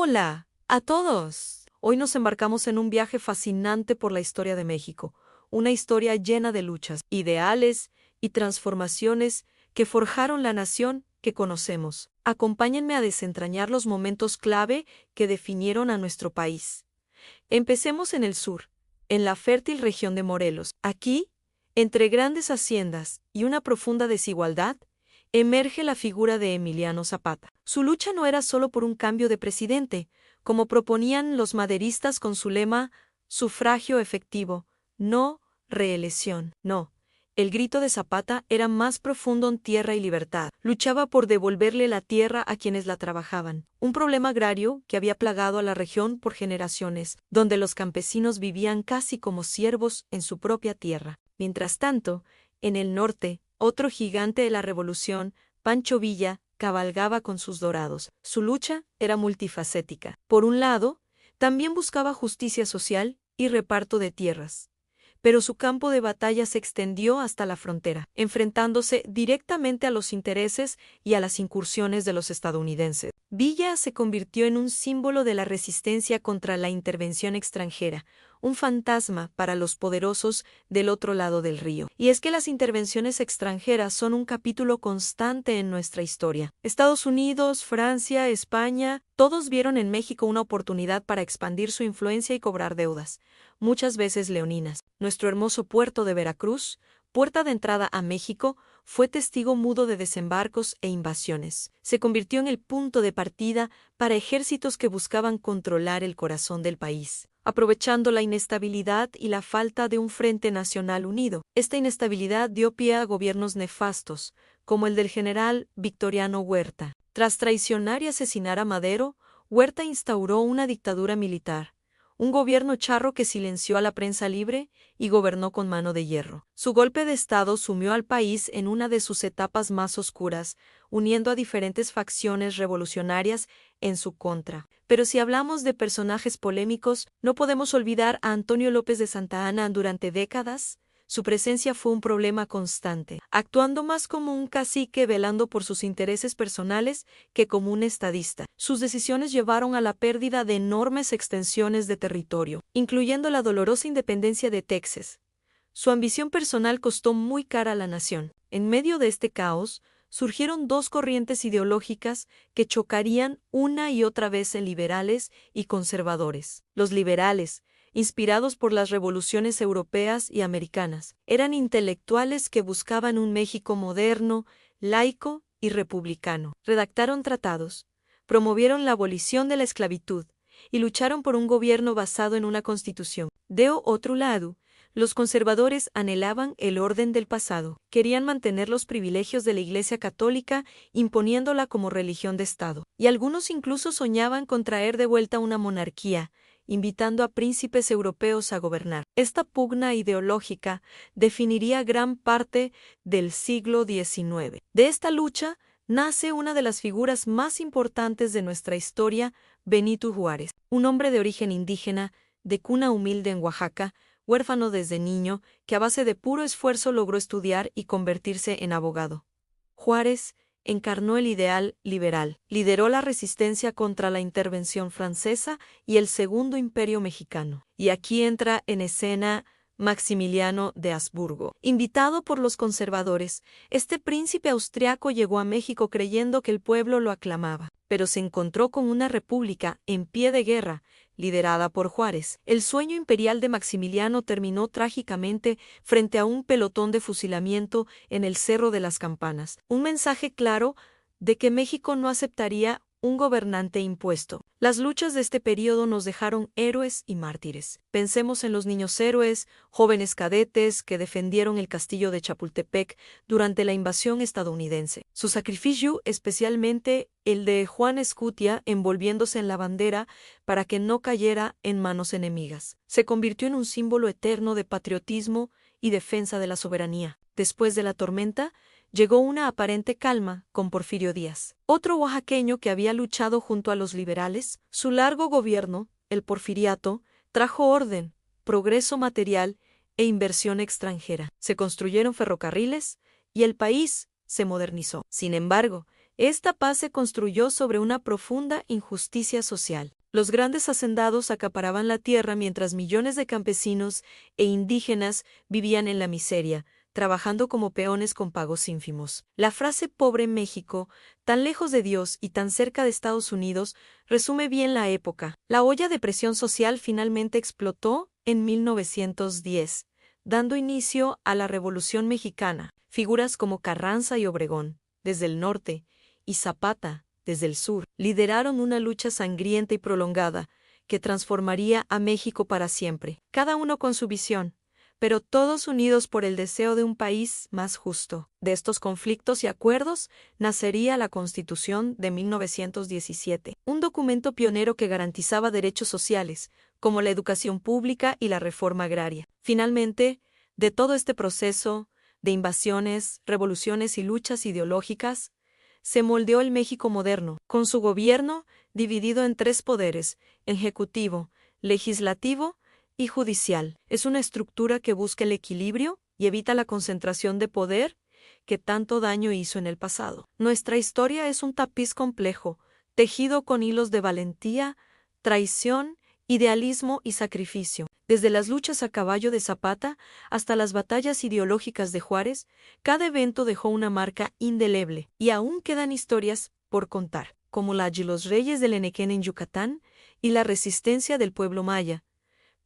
Hola a todos. Hoy nos embarcamos en un viaje fascinante por la historia de México, una historia llena de luchas, ideales y transformaciones que forjaron la nación que conocemos. Acompáñenme a desentrañar los momentos clave que definieron a nuestro país. Empecemos en el sur, en la fértil región de Morelos. Aquí, entre grandes haciendas y una profunda desigualdad, emerge la figura de Emiliano Zapata. Su lucha no era solo por un cambio de presidente, como proponían los maderistas con su lema sufragio efectivo, no reelección. No. El grito de Zapata era más profundo en tierra y libertad. Luchaba por devolverle la tierra a quienes la trabajaban, un problema agrario que había plagado a la región por generaciones, donde los campesinos vivían casi como siervos en su propia tierra. Mientras tanto, en el norte, otro gigante de la revolución, Pancho Villa, cabalgaba con sus dorados. Su lucha era multifacética. Por un lado, también buscaba justicia social y reparto de tierras. Pero su campo de batalla se extendió hasta la frontera, enfrentándose directamente a los intereses y a las incursiones de los estadounidenses. Villa se convirtió en un símbolo de la resistencia contra la intervención extranjera, un fantasma para los poderosos del otro lado del río. Y es que las intervenciones extranjeras son un capítulo constante en nuestra historia. Estados Unidos, Francia, España, todos vieron en México una oportunidad para expandir su influencia y cobrar deudas, muchas veces leoninas. Nuestro hermoso puerto de Veracruz, puerta de entrada a México, fue testigo mudo de desembarcos e invasiones. Se convirtió en el punto de partida para ejércitos que buscaban controlar el corazón del país, aprovechando la inestabilidad y la falta de un frente nacional unido. Esta inestabilidad dio pie a gobiernos nefastos, como el del general Victoriano Huerta. Tras traicionar y asesinar a Madero, Huerta instauró una dictadura militar, un gobierno charro que silenció a la prensa libre y gobernó con mano de hierro. Su golpe de Estado sumió al país en una de sus etapas más oscuras, uniendo a diferentes facciones revolucionarias en su contra. Pero si hablamos de personajes polémicos, no podemos olvidar a Antonio López de Santa Anna. Durante décadas, su presencia fue un problema constante, actuando más como un cacique velando por sus intereses personales que como un estadista. Sus decisiones llevaron a la pérdida de enormes extensiones de territorio, incluyendo la dolorosa independencia de Texas. Su ambición personal costó muy cara a la nación. En medio de este caos, surgieron dos corrientes ideológicas que chocarían una y otra vez en liberales y conservadores. Los liberales, inspirados por las revoluciones europeas y americanas, eran intelectuales que buscaban un México moderno, laico y republicano. Redactaron tratados, promovieron la abolición de la esclavitud y lucharon por un gobierno basado en una constitución. De otro lado, los conservadores anhelaban el orden del pasado, querían mantener los privilegios de la Iglesia Católica imponiéndola como religión de Estado, y algunos incluso soñaban con traer de vuelta una monarquía, invitando a príncipes europeos a gobernar. Esta pugna ideológica definiría gran parte del siglo XIX. De esta lucha nace una de las figuras más importantes de nuestra historia, Benito Juárez, un hombre de origen indígena, de cuna humilde en Oaxaca, huérfano desde niño, que a base de puro esfuerzo logró estudiar y convertirse en abogado. Juárez encarnó el ideal liberal, lideró la resistencia contra la intervención francesa y el Segundo Imperio Mexicano. Y aquí entra en escena Maximiliano de Habsburgo. Invitado por los conservadores, este príncipe austriaco llegó a México creyendo que el pueblo lo aclamaba, pero se encontró con una república en pie de guerra, liderada por Juárez. El sueño imperial de Maximiliano terminó trágicamente frente a un pelotón de fusilamiento en el Cerro de las Campanas, un mensaje claro de que México no aceptaría un gobernante impuesto. Las luchas de este periodo nos dejaron héroes y mártires. Pensemos en los niños héroes, jóvenes cadetes que defendieron el castillo de Chapultepec durante la invasión estadounidense. Su sacrificio, especialmente el de Juan Escutia envolviéndose en la bandera para que no cayera en manos enemigas, se convirtió en un símbolo eterno de patriotismo y defensa de la soberanía. Después de la tormenta, llegó una aparente calma con Porfirio Díaz, otro oaxaqueño que había luchado junto a los liberales. Su largo gobierno, el porfiriato, trajo orden, progreso material e inversión extranjera. Se construyeron ferrocarriles y el país se modernizó. Sin embargo, Esta paz se construyó sobre una profunda injusticia social. Los grandes hacendados acaparaban la tierra mientras millones de campesinos e indígenas vivían en la miseria, trabajando como peones con pagos ínfimos. La frase pobre México, tan lejos de Dios y tan cerca de Estados Unidos, resume bien la época. La olla de presión social finalmente explotó en 1910, dando inicio a la Revolución Mexicana. Figuras como Carranza y Obregón, desde el norte, y Zapata, desde el sur, lideraron una lucha sangrienta y prolongada que transformaría a México para siempre, cada uno con su visión, pero todos unidos por el deseo de un país más justo. De estos conflictos y acuerdos nacería la Constitución de 1917, un documento pionero que garantizaba derechos sociales, como la educación pública y la reforma agraria. Finalmente, de todo este proceso de invasiones, revoluciones y luchas ideológicas, se moldeó el México moderno, con su gobierno dividido en tres poderes: ejecutivo, legislativo y judicial. Es una estructura que busca el equilibrio y evita la concentración de poder que tanto daño hizo en el pasado. Nuestra historia es un tapiz complejo, tejido con hilos de valentía, traición, idealismo y sacrificio. Desde las luchas a caballo de Zapata hasta las batallas ideológicas de Juárez, cada evento dejó una marca indeleble, y aún quedan historias por contar, como la de los reyes del Enequén en Yucatán y la resistencia del pueblo maya.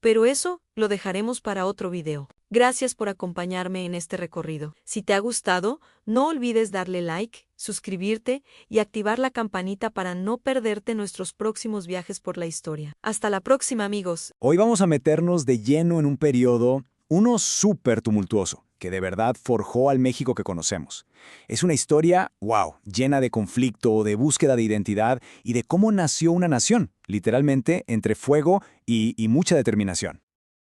Pero eso lo dejaremos para otro video. Gracias por acompañarme en este recorrido. Si te ha gustado, no olvides darle like, suscribirte y activar la campanita para no perderte nuestros próximos viajes por la historia. Hasta la próxima, amigos. Hoy vamos a meternos de lleno en un periodo, uno súper tumultuoso, que de verdad forjó al México que conocemos. Es una historia, wow, llena de conflicto, de búsqueda de identidad y de cómo nació una nación, literalmente entre fuego y mucha determinación.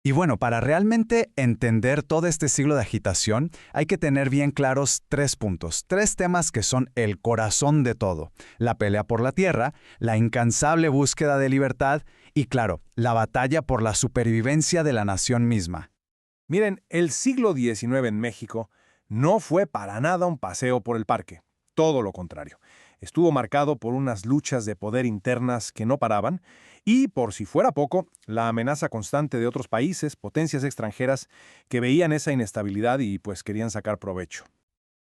Y bueno, para realmente entender todo este siglo de agitación, hay que tener bien claros tres puntos, tres temas que son el corazón de todo: la pelea por la tierra, la incansable búsqueda de libertad y, claro, la batalla por la supervivencia de la nación misma. Miren, el siglo XIX en México no fue para nada un paseo por el parque. Todo lo contrario. Estuvo marcado por unas luchas de poder internas que no paraban y, por si fuera poco, la amenaza constante de otros países, potencias extranjeras, que veían esa inestabilidad y pues querían sacar provecho.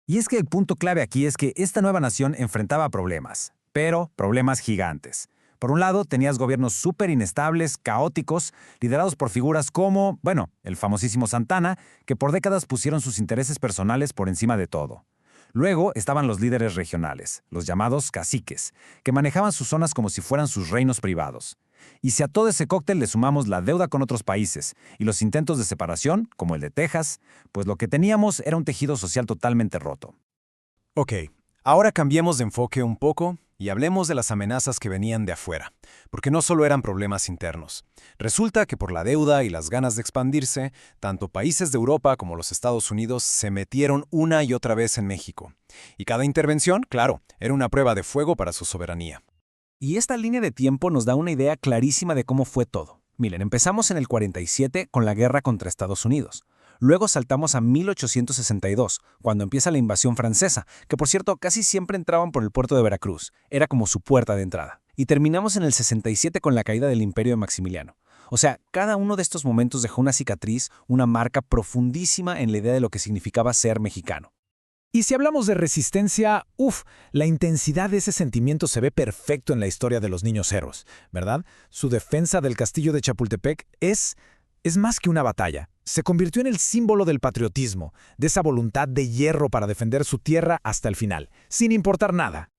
Y es que el punto clave aquí es que esta nueva nación enfrentaba problemas, pero problemas gigantes. Por un lado, tenías gobiernos súper inestables, caóticos, liderados por figuras como, bueno, el famosísimo Santana, que por décadas pusieron sus intereses personales por encima de todo. Luego estaban los líderes regionales, los llamados caciques, que manejaban sus zonas como si fueran sus reinos privados. Y si a todo ese cóctel le sumamos la deuda con otros países y los intentos de separación, como el de Texas, pues lo que teníamos era un tejido social totalmente roto. Ok, ahora cambiemos de enfoque un poco y hablemos de las amenazas que venían de afuera, porque no solo eran problemas internos. Resulta que por la deuda y las ganas de expandirse, tanto países de Europa como los Estados Unidos se metieron una y otra vez en México. Y cada intervención, claro, era una prueba de fuego para su soberanía. Y esta línea de tiempo nos da una idea clarísima de cómo fue todo. Miren, empezamos en el 47 con la guerra contra Estados Unidos. Luego saltamos a 1862, cuando empieza la invasión francesa, que por cierto casi siempre entraban por el puerto de Veracruz, era como su puerta de entrada. Y terminamos en el 67 con la caída del imperio de Maximiliano. O sea, cada uno de estos momentos dejó una cicatriz, una marca profundísima en la idea de lo que significaba ser mexicano. Y si hablamos de resistencia, la intensidad de ese sentimiento se ve perfecto en la historia de los niños héroes, ¿verdad? Su defensa del castillo de Chapultepec es más que una batalla. Se convirtió en el símbolo del patriotismo, de esa voluntad de hierro para defender su tierra hasta el final, sin importar nada.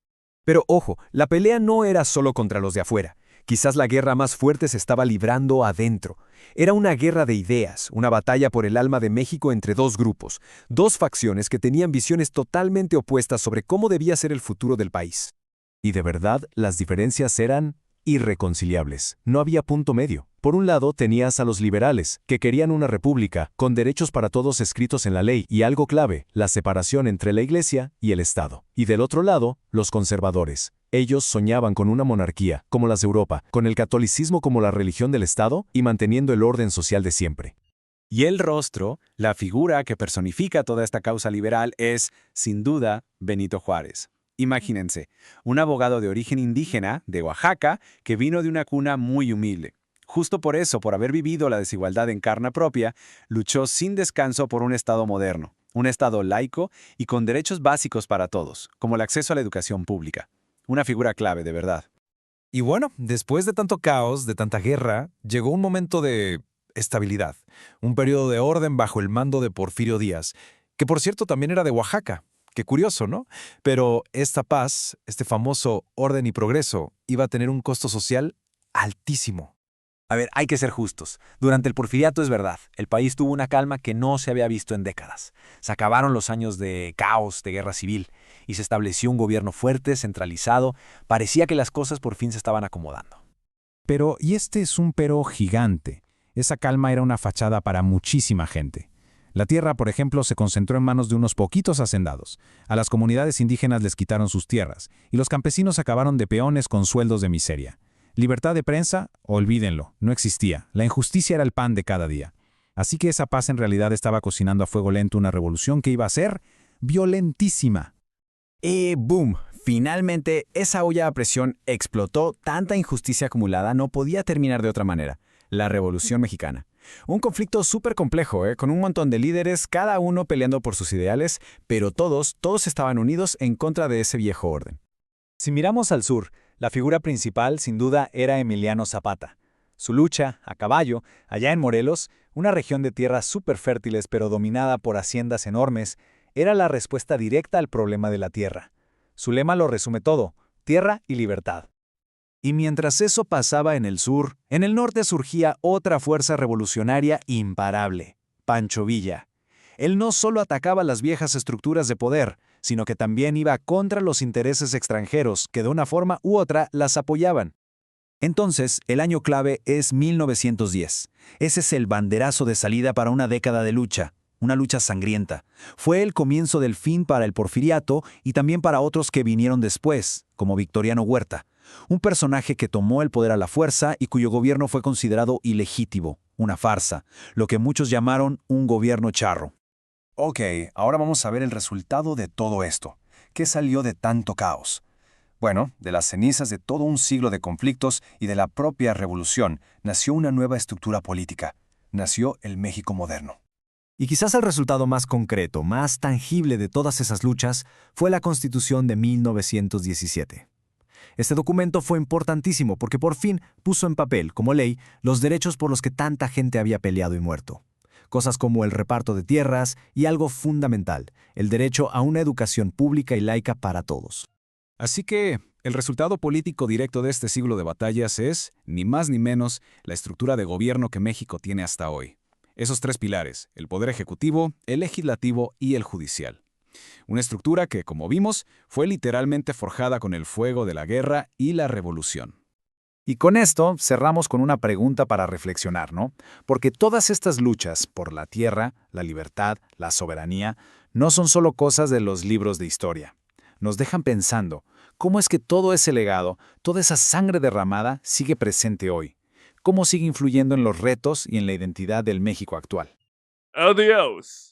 Pero ojo, la pelea no era solo contra los de afuera. Quizás la guerra más fuerte se estaba librando adentro. Era una guerra de ideas, una batalla por el alma de México entre dos grupos, dos facciones que tenían visiones totalmente opuestas sobre cómo debía ser el futuro del país. Y de verdad, las diferencias eran irreconciliables. No había punto medio. Por un lado, tenías a los liberales, que querían una república, con derechos para todos escritos en la ley, y algo clave, la separación entre la Iglesia y el Estado. Y del otro lado, los conservadores. Ellos soñaban con una monarquía, como las de Europa, con el catolicismo como la religión del Estado y manteniendo el orden social de siempre. Y el rostro, la figura que personifica toda esta causa liberal es, sin duda, Benito Juárez. Imagínense, un abogado de origen indígena, de Oaxaca, que vino de una cuna muy humilde. Justo por eso, por haber vivido la desigualdad en carne propia, luchó sin descanso por un Estado moderno, un Estado laico y con derechos básicos para todos, como el acceso a la educación pública. Una figura clave, de verdad. Y bueno, después de tanto caos, de tanta guerra, llegó un momento de estabilidad, un periodo de orden bajo el mando de Porfirio Díaz, que por cierto también era de Oaxaca. Qué curioso, ¿no? Pero esta paz, este famoso orden y progreso, iba a tener un costo social altísimo. A ver, hay que ser justos. Durante el porfiriato es verdad, el país tuvo una calma que no se había visto en décadas. Se acabaron los años de caos, de guerra civil, y se estableció un gobierno fuerte, centralizado. Parecía que las cosas por fin se estaban acomodando. Pero, y este es un pero gigante. Esa calma era una fachada para muchísima gente. La tierra, por ejemplo, se concentró en manos de unos poquitos hacendados. A las comunidades indígenas les quitaron sus tierras, y los campesinos acabaron de peones con sueldos de miseria. Libertad de prensa, olvídenlo, no existía. La injusticia era el pan de cada día. Así que esa paz en realidad estaba cocinando a fuego lento una revolución que iba a ser violentísima. Y ¡boom! Finalmente, esa olla a presión explotó. Tanta injusticia acumulada no podía terminar de otra manera. La Revolución Mexicana. Un conflicto súper complejo, con un montón de líderes, cada uno peleando por sus ideales, pero todos estaban unidos en contra de ese viejo orden. Si miramos al sur, la figura principal, sin duda, era Emiliano Zapata. Su lucha, a caballo, allá en Morelos, una región de tierras súper fértiles pero dominada por haciendas enormes, era la respuesta directa al problema de la tierra. Su lema lo resume todo: tierra y libertad. Y mientras eso pasaba en el sur, en el norte surgía otra fuerza revolucionaria imparable: Pancho Villa. Él no solo atacaba las viejas estructuras de poder, sino que también iba contra los intereses extranjeros que de una forma u otra las apoyaban. Entonces, el año clave es 1910. Ese es el banderazo de salida para una década de lucha, una lucha sangrienta. Fue el comienzo del fin para el porfiriato y también para otros que vinieron después, como Victoriano Huerta, un personaje que tomó el poder a la fuerza y cuyo gobierno fue considerado ilegítimo, una farsa, lo que muchos llamaron un gobierno charro. Ok, ahora vamos a ver el resultado de todo esto. ¿Qué salió de tanto caos? Bueno, de las cenizas de todo un siglo de conflictos y de la propia revolución, nació una nueva estructura política. Nació el México moderno. Y quizás el resultado más concreto, más tangible de todas esas luchas fue la Constitución de 1917. Este documento fue importantísimo porque por fin puso en papel, como ley, los derechos por los que tanta gente había peleado y muerto. Cosas como el reparto de tierras y algo fundamental, el derecho a una educación pública y laica para todos. Así que, el resultado político directo de este siglo de batallas es, ni más ni menos, la estructura de gobierno que México tiene hasta hoy. Esos tres pilares: el poder ejecutivo, el legislativo y el judicial. Una estructura que, como vimos, fue literalmente forjada con el fuego de la guerra y la revolución. Y con esto cerramos con una pregunta para reflexionar, ¿no? Porque todas estas luchas por la tierra, la libertad, la soberanía, no son solo cosas de los libros de historia. Nos dejan pensando, ¿cómo es que todo ese legado, toda esa sangre derramada sigue presente hoy? ¿Cómo sigue influyendo en los retos y en la identidad del México actual? Adiós.